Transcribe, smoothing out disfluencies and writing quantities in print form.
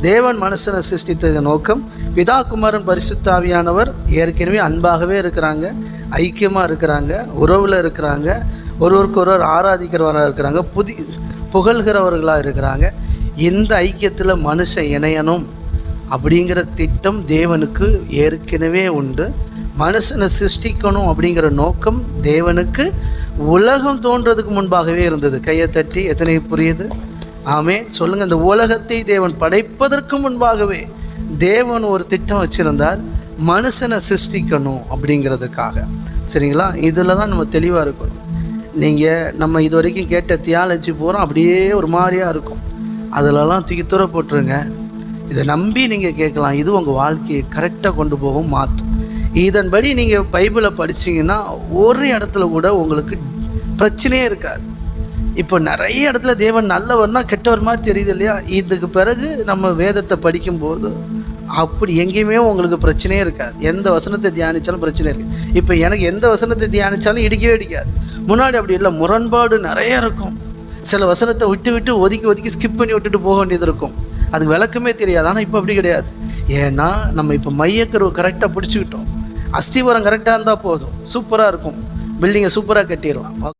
தேவன் மனுஷனை சிருஷ்டித்த நோக்கம், பிதா குமாரன் பரிசுத்த ஆவியானவர் ஏற்கனவே அன்பாகவே இருக்கிறாங்க, ஐக்கியமாக இருக்கிறாங்க, உறவில் இருக்கிறாங்க, ஒருவருக்கு ஒருவர் ஆராதிக்கிறவராக இருக்கிறாங்க, புகழ்கிறவர்களாக இருக்கிறாங்க. இந்த ஐக்கியத்தில் மனுஷன் இணையணும் அப்படிங்கிற திட்டம் தேவனுக்கு ஏற்கனவே உண்டு. மனுஷனை சிருஷ்டிக்கணும் அப்படிங்கிற நோக்கம் தேவனுக்கு உலகம் தோன்றதுக்கு முன்பாகவே இருந்தது. கையை தட்டி எத்தனை புரியுது? ஆமென் சொல்லுங்கள். இந்த உலகத்தை தேவன் படைப்பதற்கு முன்பாகவே தேவன் ஒரு திட்டம் வச்சுருந்தார், மனுஷனை சிருஷ்டிக்கணும் அப்படிங்கிறதுக்காக. சரிங்களா? இதில் தான் நம்ம தெளிவாக இருக்கணும். நம்ம இது வரைக்கும் கேட்ட தியாலஜி பூரா அப்படியே ஒரு மாதிரியாக இருக்கும், அதிலெல்லாம் தூக்கி தூர போட்டுருங்க. இதை நம்பி நீங்கள் கேட்கலாம். இது உங்கள் வாழ்க்கையை கரெக்டாக கொண்டு போகும், மாற்றும். இதன்படி நீங்கள் பைபிளை படிச்சிங்கன்னா ஒரு இடத்துல கூட உங்களுக்கு பிரச்சனையே இருக்காது. இப்போ நிறைய இடத்துல தேவன் நல்லவர்னா கெட்டவர் மாதிரி தெரியுது இல்லையா? இதுக்கு பிறகு நம்ம வேதத்தை படிக்கும்போது அப்படி எங்கேயுமே உங்களுக்கு பிரச்சனையே இருக்காது. எந்த வசனத்தை தியானித்தாலும் பிரச்சனை இருக்குது. இப்போ எனக்கு எந்த வசனத்தை தியானித்தாலும் இடிக்கவே இடிக்காது. முன்னாடி அப்படி இல்லை, முரண்பாடு நிறைய இருக்கும். சில வசனத்தை விட்டு ஒதுக்கி ஸ்கிப் பண்ணி விட்டுட்டு போக வேண்டியது இருக்கும். அதுக்கு விளக்கமே தெரியாது. ஆனால் இப்போ அப்படி கிடையாது. ஏன்னா நம்ம இப்போ மையக்கருவை கரெக்டாக பிடிச்சிக்கிட்டோம். அஸ்திவாரம் கரெக்டாக இருந்தால் போதும், சூப்பராக இருக்கும், பில்டிங்கை சூப்பராக கட்டிடலாம்.